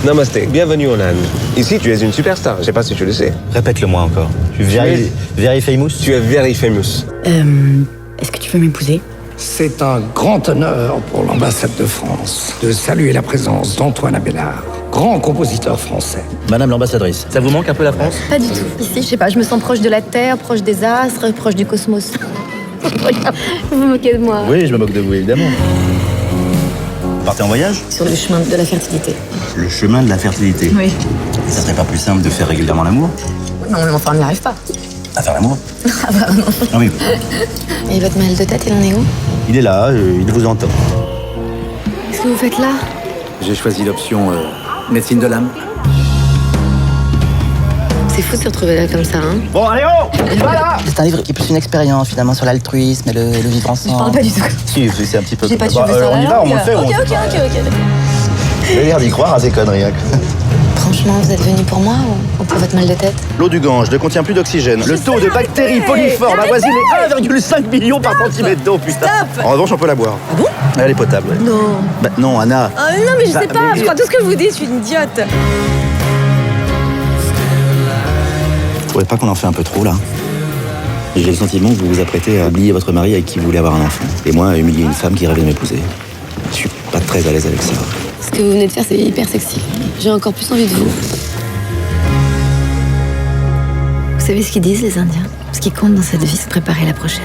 Namasté, bienvenue en Inde. Ici, tu es une superstar, je sais pas si tu le sais. Répète-le-moi encore. Je suis very famous. Tu es very famous. Est-ce que tu veux m'épouser? C'est un grand honneur pour l'ambassade de France de saluer la présence d'Antoine Abélard, grand compositeur français. Madame l'ambassadrice, ça vous manque un peu la France? Pas du tout. Ici, je sais pas, je me sens proche de la Terre, proche des astres, proche du cosmos. Vous vous moquez de moi. Oui, je me moque de vous, évidemment. Vous partez en voyage? Sur le chemin de la fertilité. Le chemin de la fertilité. Oui. Ça serait pas plus simple de faire régulièrement l'amour? Non, mais enfin, on n'y arrive pas. À faire l'amour? Ah bah non. Ah oui. Et votre mal de tête, il en est où? Il est là, il vous entend. Qu'est-ce que vous faites là? J'ai choisi l'option médecine de l'âme. C'est fou de se retrouver là comme ça, hein? Bon, allez, oh! Voilà! C'est un livre qui est plus une expérience finalement sur l'altruisme et le vivre Je ensemble. parle pas du tout. Si, c'est un petit peu... J'ai pas de Bah, cheveux sur la on y va, langue. on le fait. Ok. Vous avez l'air d'y croire à ces conneries. Hein. Franchement, vous êtes venu pour moi ou pour votre mal de tête? L'eau du Gange ne contient plus d'oxygène. Le taux de bactéries poliformes avoisine les 1,5 million par centimètre d'eau, putain. Stop. En revanche, on peut la boire. Ah bon? Elle est potable. Ouais. Non. Bah, non, Anna. Ah non, mais je Bah, sais pas, mais- je crois tout ce que vous dites, je suis une idiote. Vous trouvez pas qu'on en fait un peu trop, là? J'ai le sentiment que vous vous apprêtez à oublier votre mari avec qui vous voulez avoir un enfant. Et moi, à humilier une femme qui rêvait de m'épouser. Je suis pas très à l'aise avec ça. Ce que vous venez de faire, c'est hyper sexy. J'ai encore plus envie de vous. Vous savez ce qu'ils disent, les Indiens? Ce qui compte dans cette vie, c'est de préparer la prochaine.